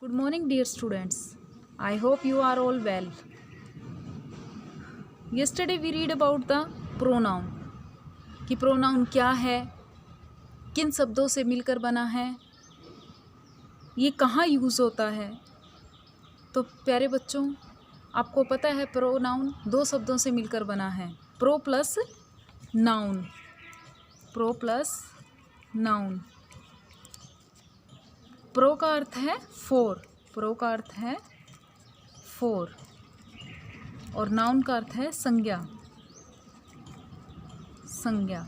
Good morning, dear students. I hope you are all well. Yesterday we read about the pronoun कि pronoun क्या है, किन शब्दों से मिलकर बना है, ये कहाँ यूज़ होता है। तो प्यारे बच्चों, आपको पता है pronoun दो शब्दों से मिलकर बना है, pro plus noun। pro plus noun। Pro का अर्थ है फोर, प्रो का अर्थ है फोर और नाउन का अर्थ है संज्ञा, संज्ञा।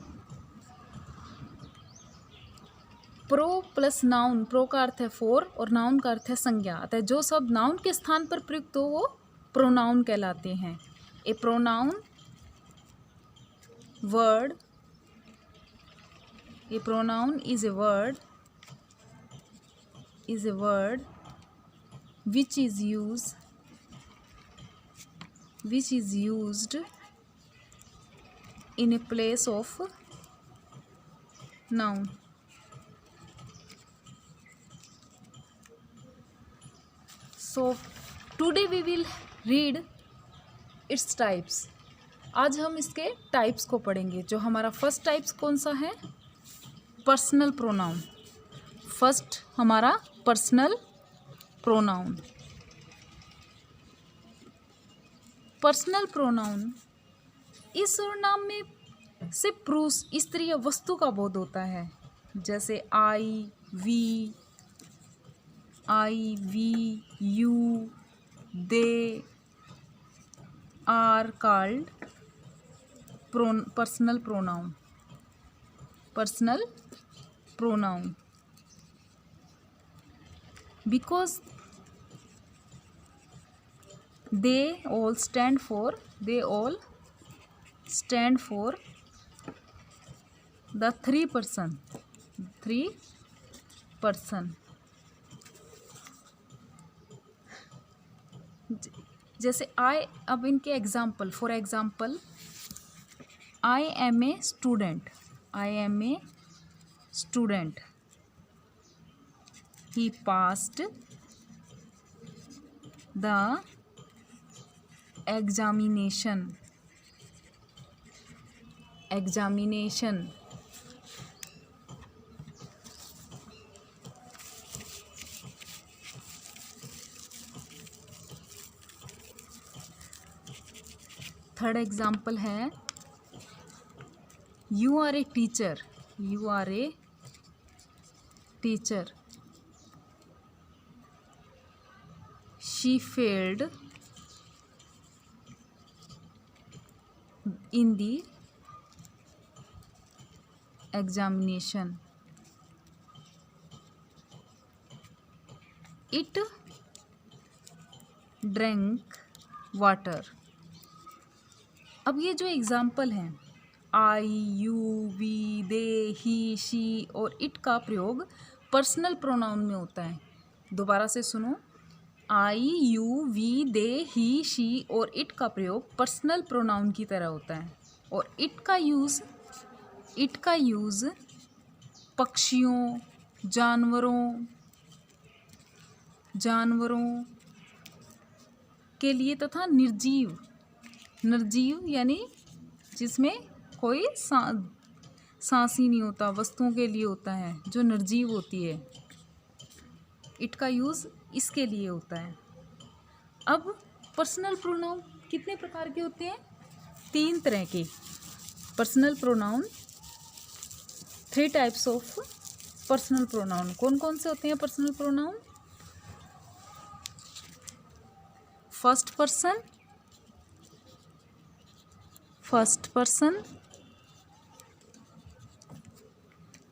प्रो प्लस नाउन, प्रो का अर्थ है फोर और नाउन का अर्थ है संज्ञा। अतः जो शब्द नाउन के स्थान पर प्रयुक्त हो वो प्रोनाउन कहलाते हैं। A pronoun word, a pronoun is a word, is a word which is used in a place of noun। So today we will read its types। आज हम इसके टाइप्स को पढ़ेंगे। जो हमारा फर्स्ट टाइप्स कौन सा है? Personal pronoun. फर्स्ट हमारा पर्सनल प्रोनाउन। पर्सनल प्रोनाउन इस सर्वनाम में से पुरुष, स्त्री या वस्तु का बोध होता है। जैसे I, we, you, they are called personal pronoun. Personal pronoun because they all stand for the three person। जैसे आई, अब इनके example, for example I am a student, he passed the examination। Third example है you are a teacher, she failed in the examination। it drank water। अब ये जो example हैं I, you, we, they, he, she और it का प्रयोग personal pronoun में होता है। दोबारा से सुनो, I, you, we, they, he, she और इट का प्रयोग पर्सनल प्रोनाउन की तरह होता है। और इट का यूज़ पक्षियों, जानवरों के लिए तथा निर्जीव यानी जिसमें कोई सांस ही नहीं होता, वस्तुओं के लिए होता है जो निर्जीव होती है। इट का यूज़ इसके लिए होता है। अब पर्सनल प्रोनाउन कितने प्रकार के होते हैं? 3 तरह के personal pronoun. 3 types of personal pronoun. कौन कौन से होते हैं personal pronoun? First person,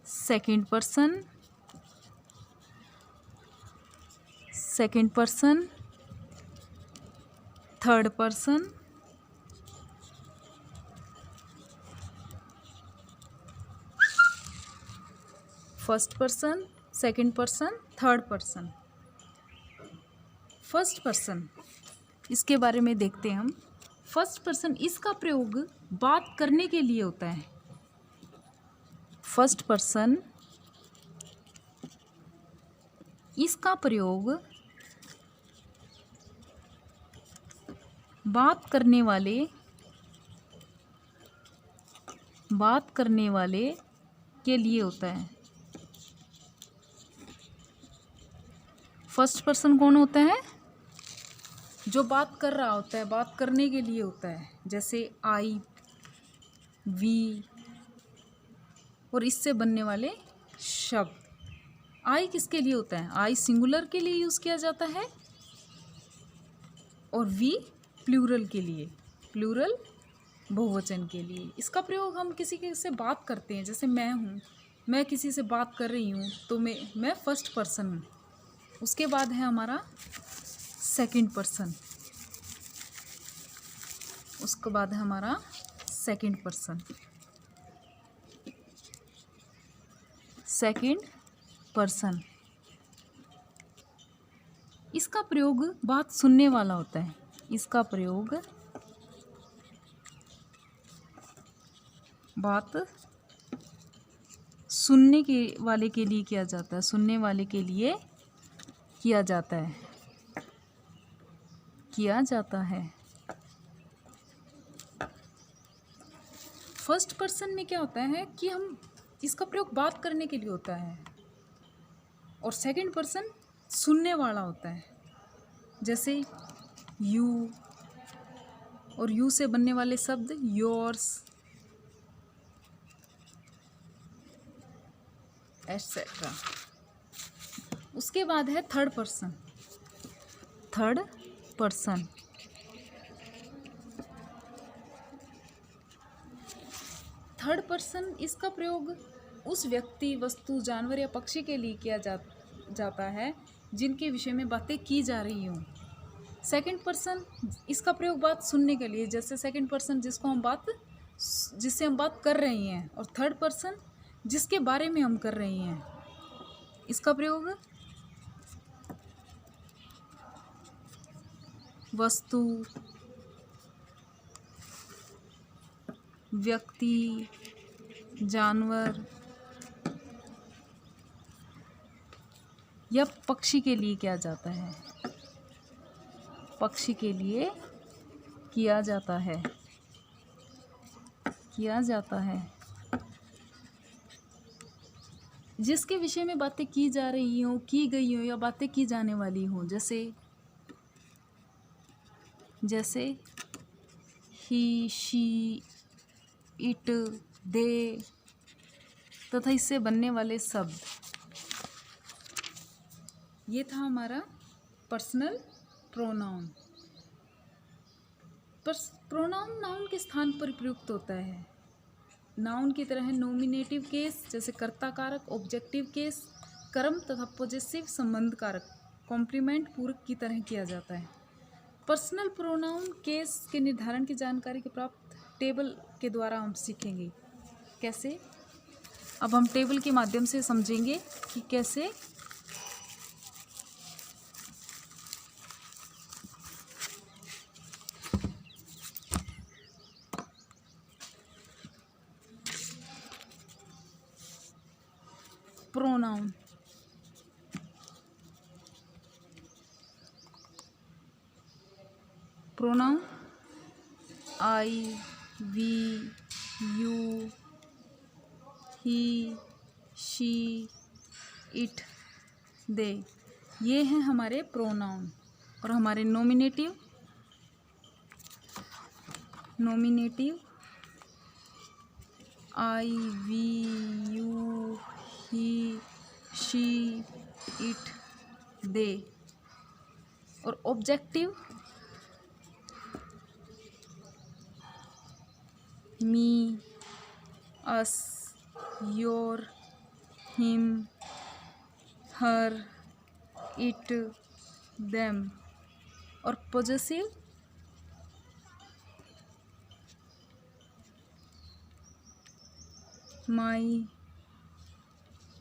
second person, third person, first person, second person, third person. First person, इसके बारे में देखते हैं हम। फर्स्ट पर्सन, इसका प्रयोग बात करने के लिए होता है। फर्स्ट पर्सन, इसका प्रयोग बात करने वाले के लिए होता है। फर्स्ट पर्सन कौन होता है? जो बात कर रहा होता है, बात करने के लिए होता है, जैसे आई, वी और इससे बनने वाले शब्द। आई किसके लिए होता है? आई सिंगुलर के लिए यूज़ किया जाता है और वी प्लूरल के लिए, प्लूरल बहुवचन के लिए। इसका प्रयोग हम किसी के से बात करते हैं, जैसे मैं हूँ, मैं किसी से बात कर रही हूँ तो मैं फर्स्ट पर्सन हूँ। उसके बाद है हमारा सेकंड पर्सन, उसके बाद है हमारा सेकंड पर्सन, सेकंड पर्सन। इसका प्रयोग बात सुनने वाला होता है। इसका प्रयोग बात सुनने के वाले के लिए किया जाता है, सुनने वाले के लिए किया जाता है, किया जाता है। फर्स्ट पर्सन में क्या होता है कि हम इसका प्रयोग बात करने के लिए होता है और सेकंड पर्सन सुनने वाला होता है, जैसे यू और यू से बनने वाले शब्द योर्स एटसेट्रा। उसके बाद है third person, third person. Third person इसका प्रयोग उस व्यक्ति, वस्तु, जानवर या पक्षी के लिए किया जाता है जिनके विषय में बातें की जा रही हों। सेकंड पर्सन इसका प्रयोग बात सुनने के लिए, जैसे सेकंड पर्सन जिससे हम बात कर रहे हैं, और थर्ड पर्सन जिसके बारे में हम कर रहे हैं। इसका प्रयोग वस्तु, व्यक्ति, जानवर या पक्षी के लिए किया जाता है, पक्षी के लिए किया जाता है, किया जाता है। जिसके विषय में बातें की जा रही हों, की गई हों या बातें की जाने वाली हों, जैसे ही, शी, इट, दे तथा इससे बनने वाले शब्द। ये था हमारा पर्सनल प्रोनाउन। प्रोनाउन नाउन के स्थान पर प्रयुक्त होता है। नाउन की तरह नोमिनेटिव केस जैसे कर्ता कारक, ऑब्जेक्टिव केस कर्म तथा पॉजेसिव संबंध कारक कॉम्प्लीमेंट पूरक की तरह किया जाता है। पर्सनल प्रोनाउन केस के निर्धारण की जानकारी के प्राप्त टेबल के द्वारा हम सीखेंगे। कैसे? अब हम टेबल के माध्यम से समझेंगे कि कैसे pronoun. Pronoun I, we, you, he, she, it, they, ये हैं हमारे प्रोनाउन। और हमारे nominative I, we, you, he, she, it, they. और objective me, us, your, him, her, it, them. और possessive my,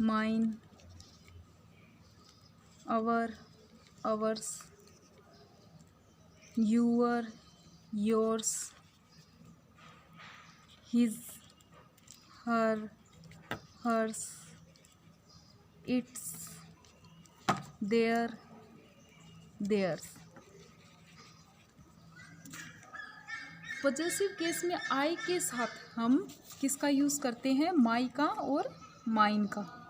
mine, our, ours, your, yours, his, her, hers, its, their, theirs. Possessive case में I के साथ हम किसका use करते हैं? माई का और माइन का।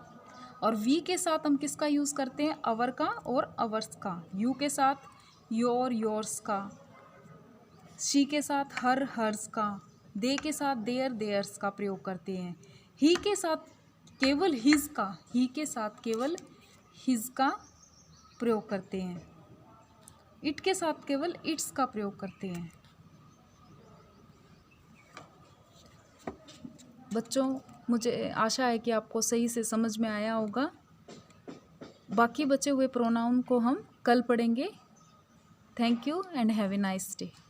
और वी के साथ हम किसका यूज़ करते हैं? अवर का और अवर्स का। यू के साथ योर योर्स का। शी के साथ हर हर्स का। दे के साथ देयर देयर्स का प्रयोग करते हैं। ही के साथ केवल हिज का, ही के साथ केवल हिज का प्रयोग करते हैं। इट के साथ केवल इट्स का प्रयोग करते हैं। बच्चों, मुझे आशा है कि आपको सही से समझ में आया होगा। बाकी बचे हुए प्रोनाउन को हम कल पढ़ेंगे। Thank you and have a nice day.